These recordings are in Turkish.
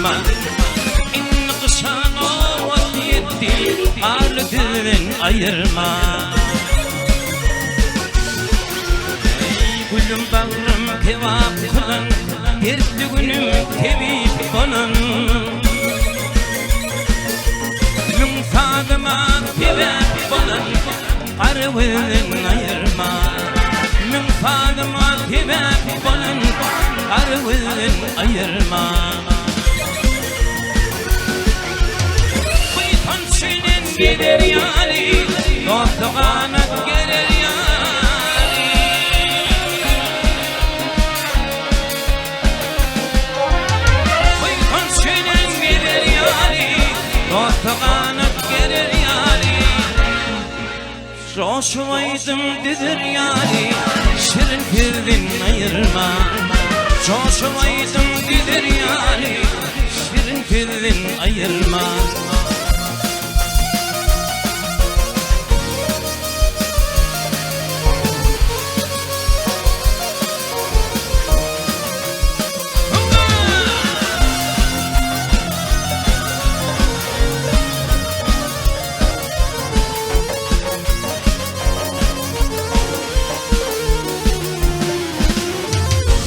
ayırma. İnni kışana ot yetti, ağrıdın ayırma. Gülüm bağrım tevap kılın, dertli günüm tebip olun. Mün sadıma tevap olun, arvın ayırma. Mün sadıma tevap olun, arvın ayırma. Kıytan şinin gider yâli, dostağına gelir yâli. Dostağanıp gelir yâli, coşmaydım didir yâli, şirin pirdin ayırma. Coşmaydım didir yâli, şirin pirdin ayırma.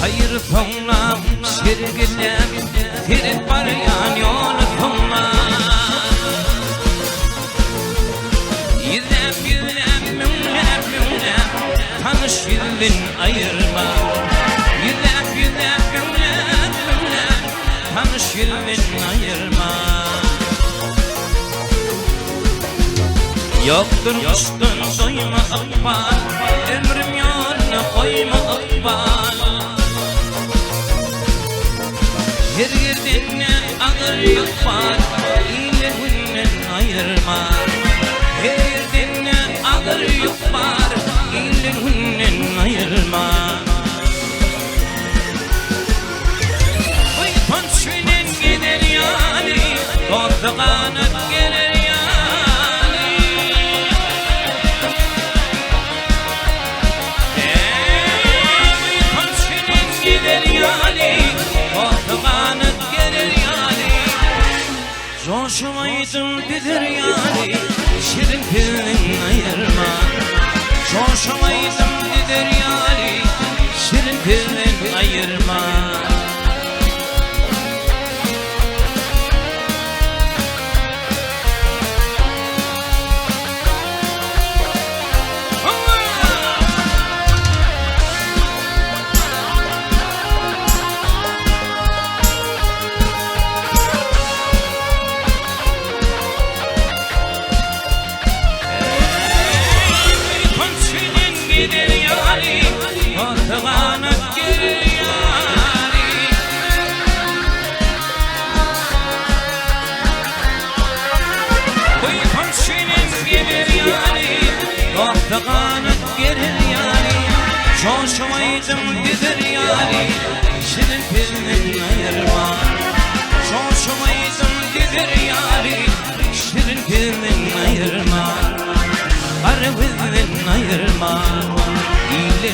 Hayır sonla şirgiller, firin arayan yolu sonla. Yüzlem yüzlem mümlem mümlem, tanış yüzün ayırma. Yüzlem yüzlem mümlem mümlem, tanış yüzün ayırma. Yoktur kuştun doyma akbal, ömrüm yoluna koyma akbal. Her yerden ağır yük var, ile günden ayırma. Her yerden ağır yük var, ile günden ayırma. Kıytan şünen gider yâli, dostağanıp gelir yâli. Kıytan şünen gider yâli, dostağanıp gelir yâli. Coşmaydım didir yâli, şirin pirdin ayırma. Coşmaydım didir yâli, şirin pirdin ayırma. Gider yâli, dostağanıp gelir yâli. Kıytan şinin gider yâli, dostağanıp gelir yâli. Coşmaydım didir yâli, şirin pirdin ayırma. Coşmaydım didir yâli, şirin pirdin ayırma. Arvın ayırma, ile